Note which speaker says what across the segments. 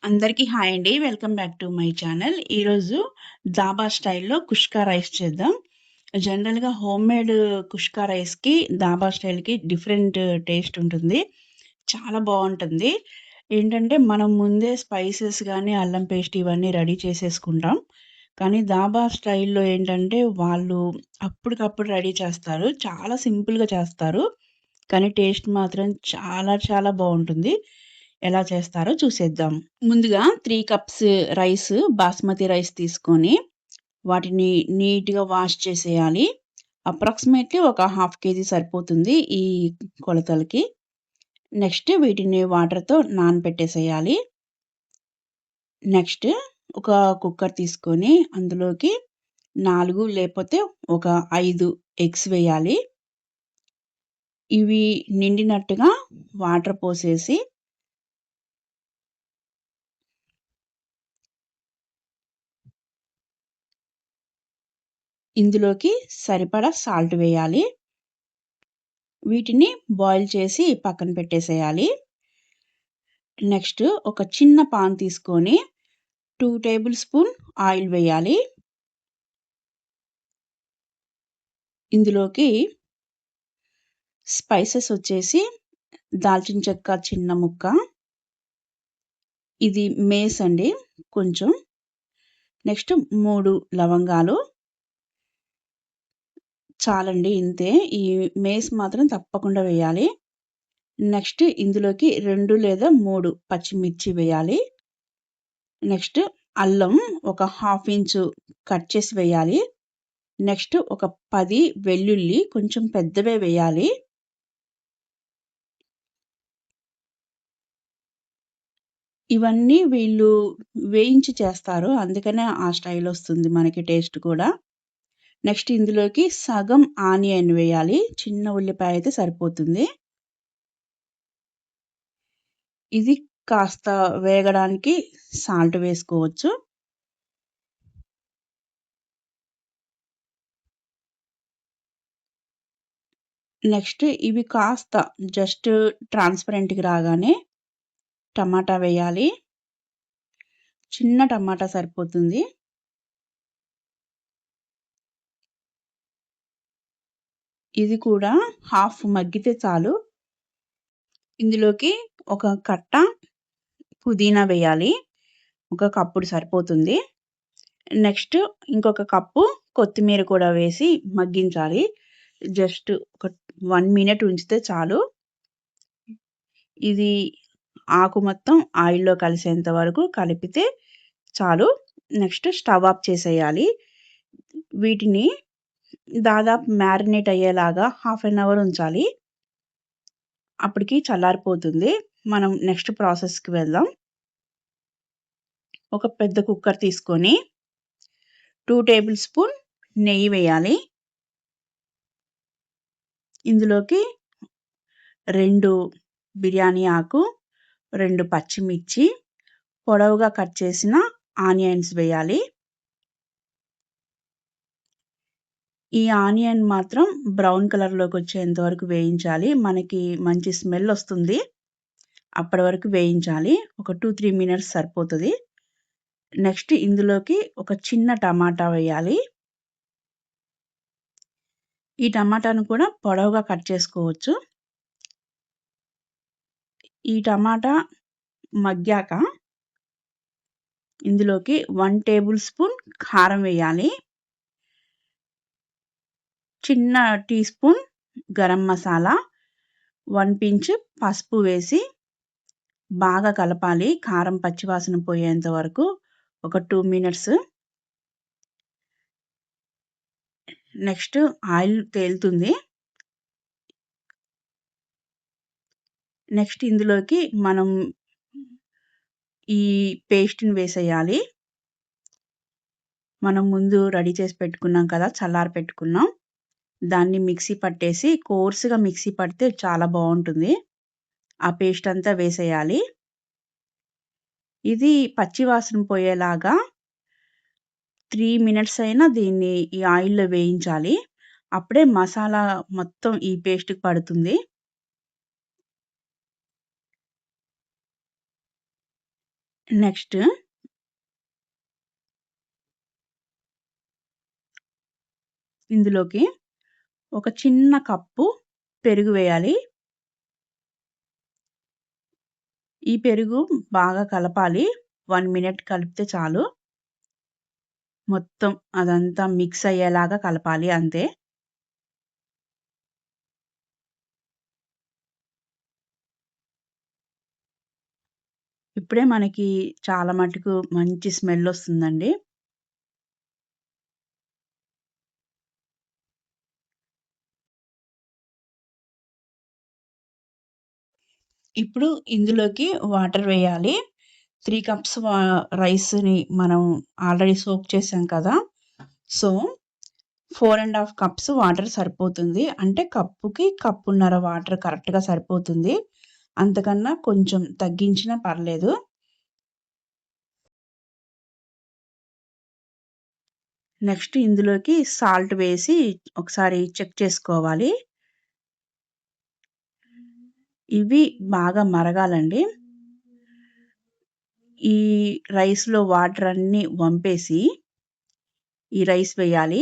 Speaker 1: అందరికీ హాయ్ అండి. Welcome back to my channel. ఈరోజు ధాబా స్టైల్‌లో కుష్కా రైస్ చేద్దాం. జనరల్‌గా హోమ్‌మేడ్ కుష్కా రైస్‌కి, ధాబా స్టైల్‌కి డిఫరెంట్ టేస్ట్ ఉంటుంది. చాలా బావుంటుంది. ఏంటంటే, మనం ముందే స్పైసెస్ గానీ, అల్లం పేస్ట్ ఇవన్నీ రెడీ చేసేసుకుంటాం. కానీ ధాబా స్టైల్‌లో ఏంటంటే, వాళ్ళు అప్పటికప్పుడు రెడీ చేస్తారు. చాలా సింపుల్‌గా చేస్తారు. కానీ టేస్ట్ మాత్రం చాలా చాలా బావుంటుంది. ఎలా చేస్తారో చూసేద్దాం. ముందుగా 3 కప్స్ రైస్, బాస్మతి రైస్ తీసుకొని, వాటిని నీట్‌గా వాష్ చేసేయాలి. అప్రాక్సిమేట్‌లీ ఒక హాఫ్ కేజీ సరిపోతుంది ఈ కొలతలకి. నెక్స్ట్ వీటిని వాటర్‌తో నానబెట్టేసేయాలి. నెక్స్ట్ ఒక కుక్కర్ తీసుకొని, అందులోకి 4 లేపోతే ఒక 5 ఎగ్స్ వేయాలి. ఇవి నిండినట్టుగా వాటర్ పోసేసి ఇందులోకి సరిపడా సాల్ట్ వేయాలి. వీటిని బాయిల్ చేసి పక్కన పెట్టేసేయాలి. నెక్స్ట్ ఒక చిన్న పాన్ తీసుకొని 2 టేబుల్ స్పూన్ ఆయిల్ వేయాలి. ఇందులోకి స్పైసెస్ వచ్చేసి దాల్చిన చెక్క చిన్న ముక్క, ఇది మేస్ అండి కొంచెం. నెక్స్ట్ 3 లవంగాలు చాలండి ఇంతే. ఈ మేస్ మాత్రం తప్పకుండా వేయాలి. నెక్స్ట్ ఇందులోకి 2 లేదా 3 పచ్చిమిర్చి వేయాలి. నెక్స్ట్ అల్లం ఒక హాఫ్ ఇంచు కట్ చేసి వేయాలి. నెక్స్ట్ ఒక 10 వెల్లుల్లి కొంచెం పెద్దవే వేయాలి. ఇవన్నీ వీళ్ళు వేయించి చేస్తారు. అందుకనే ఆ స్టైలొస్తుంది మనకి టేస్ట్ కూడా. నెక్స్ట్ ఇందులోకి సగం ఆనియన్ వేయాలి. చిన్న ఉల్లిపాయ అయితే సరిపోతుంది. ఇది కాస్త వేగడానికి సాల్ట్ వేసుకోవచ్చు. నెక్స్ట్ ఇవి కాస్త జస్ట్ ట్రాన్స్‌పరెంట్‌కి రాగానే టమాటా వేయాలి. చిన్న టమాటా సరిపోతుంది. ఇది కూడా హాఫ్ మగ్గితే చాలు. ఇందులోకి ఒక కట్ట పుదీనా వేయాలి. ఒక కప్పుడు సరిపోతుంది. నెక్స్ట్ ఇంకొక కప్పు కొత్తిమీర కూడా వేసి మగ్గించాలి. జస్ట్ ఒక 1 మినిట్ ఉంచితే చాలు. ఇది ఆకు మొత్తం ఆయిల్‌లో కలిసేంత వరకు కలిపితే చాలు. నెక్స్ట్ స్టవ్ ఆఫ్ చేసేయాలి. వీటిని దాదాపు మ్యారినేట్ అయ్యేలాగా హాఫ్ అన్ అవర్ ఉంచాలి. అప్పటికి చల్లారిపోతుంది. మనం నెక్స్ట్ ప్రాసెస్‌కి వెళ్దాం. ఒక పెద్ద కుక్కర్ తీసుకొని 2 టేబుల్ స్పూన్ నెయ్యి వేయాలి. ఇందులోకి 2 బిర్యానీ ఆకు, 2 పచ్చిమిర్చి, పొడవుగా కట్ చేసిన ఆనియన్స్ వేయాలి. ఈ ఆనియన్ మాత్రం బ్రౌన్ కలర్‌లోకొచ్చేంత వరకు వేయించాలి. మనకి మంచి స్మెల్ ఒస్తుంది. అప్పటి వరకు వేయించాలి. ఒక 2, 3 మినిట్స్ సరిపోతది. నెక్స్ట్ ఇందులోకి ఒక చిన్న టమాటా వేయాలి. ఈ టమాటాను కూడా పొడవుగా కట్ చేసుకోవచ్చు. ఈ టమాటా మగ్గాక ఇందులోకి 1 టేబుల్ స్పూన్ కారం వేయాలి. చిన్న teaspoon garam masala, 1 pinch పసుపు వేసి బాగా కలపాలి. కారం పచ్చివాసన పోయేంత వరకు ఒక 2 మినిట్స్. నెక్స్ట్ ఆయిల్ తేలుతుంది. నెక్స్ట్ ఇందులోకి మనం ఈ పేస్ట్‌ని వేసేయాలి. మనం ముందు రెడీ చేసి పెట్టుకున్నాం కదా! చల్లారి పెట్టుకున్నాం. దాన్ని మిక్సీ పట్టేసి కోర్స్‌గా మిక్సీ పడితే చాలా బావుంటుంది. ఆ పేస్ట్ అంతా వేసేయాలి. ఇది పచ్చి వాసన పోయేలాగా 3 మినిట్స్ అయినా దీన్ని ఈ ఆయిల్‌లో వేయించాలి. అప్పుడే మసాలా మొత్తం ఈ పేస్ట్‌కి పడుతుంది. నెక్స్ట్ ఇందులోకి ఒక చిన్న కప్పు పెరుగు వేయాలి. ఈ పెరుగు బాగా కలపాలి. 1 మినిట్ కలిపితే చాలు. మొత్తం అదంతా మిక్స్ అయ్యేలాగా కలపాలి అంతే. ఇప్పుడే మనకి చాలా మటుకు మంచి స్మెల్ వస్తుందండి. ఇప్పుడు ఇందులోకి వాటర్ వేయాలి. 3 కప్స్ రైస్‌ని మనం ఆల్రెడీ సోక్ చేసాం కదా! సో, 4 కప్స్ వాటర్ సరిపోతుంది. అంటే కప్పుకి కప్పున్నర వాటర్ కరెక్ట్‌గా సరిపోతుంది. అంతకన్నా కొంచెం తగ్గించినా పర్లేదు. నెక్స్ట్ ఇందులోకి సాల్ట్ వేసి ఒకసారి చెక్ చేసుకోవాలి. ఇవి బాగా మరగాలండి. ఈ రైస్‌లో వాటర్ అన్నీ వంపేసి ఈ రైస్ వేయాలి.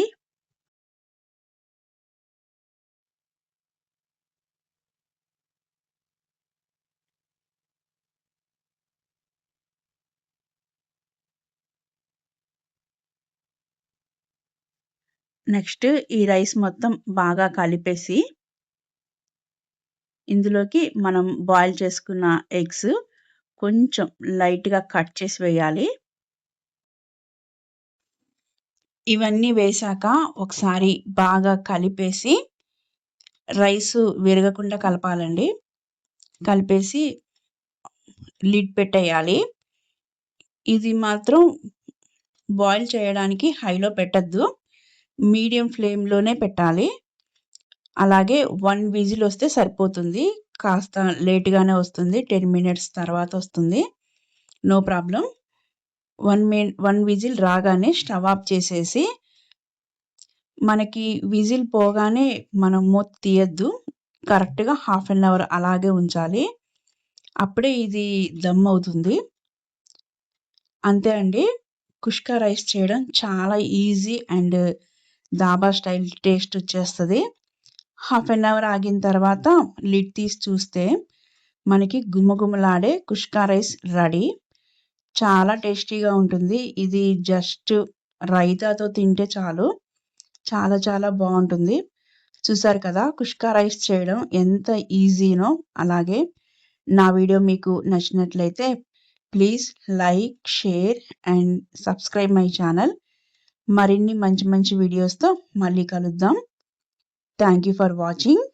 Speaker 1: నెక్స్ట్ ఈ రైస్ మొత్తం బాగా కలిపేసి ఇందులోకి మనం బాయిల్ చేసుకున్న ఎగ్స్ కొంచెం లైట్‌గా కట్ చేసి వేయాలి. ఇవన్నీ వేశాక ఒకసారి బాగా కలిపేసి రైసు విరగకుండా కలపాలండి. కలిపేసి లిడ్ పెట్టేయాలి. ఇది మాత్రం బాయిల్ చేయడానికి హైలో పెట్టొద్దు. మీడియం ఫ్లేమ్‌లోనే పెట్టాలి. అలాగే 1 విజిల్ వస్తే సరిపోతుంది. కాస్త లేట్‌గానే వస్తుంది. 10 మినిట్స్ తర్వాత వస్తుంది. No problem. 1 విజిల్ రాగానే స్టవ్ ఆఫ్ చేసేసి మనకి విజిల్ పోగానే మనం మూత తీయొద్దు. కరెక్ట్‌గా హాఫ్ అన్ అవర్ అలాగే ఉంచాలి. అప్పుడే ఇది దమ్ అవుతుంది. అంతే అండి. కుష్కా రైస్ చేయడం చాలా easy and dhaba style taste వచ్చేస్తది. హాఫ్ అన్ అవర్ ఆగిన తర్వాత లిడ్ తీసి చూస్తే మనకి గుమగుమలాడే కుష్కా రైస్ రెడీ. చాలా టేస్టీగా ఉంటుంది. ఇది జస్ట్ రైతాతో తింటే చాలు. చాలా చాలా బావుంటుంది. చూసారు కదా! కుష్కా రైస్ చేయడం ఎంత ఈజీనో. అలాగే నా వీడియో మీకు నచ్చినట్లయితే please like, share and subscribe my channel. మరిన్ని మంచి మంచి వీడియోస్‌తో మళ్ళీ కలుద్దాం. Thank you for watching.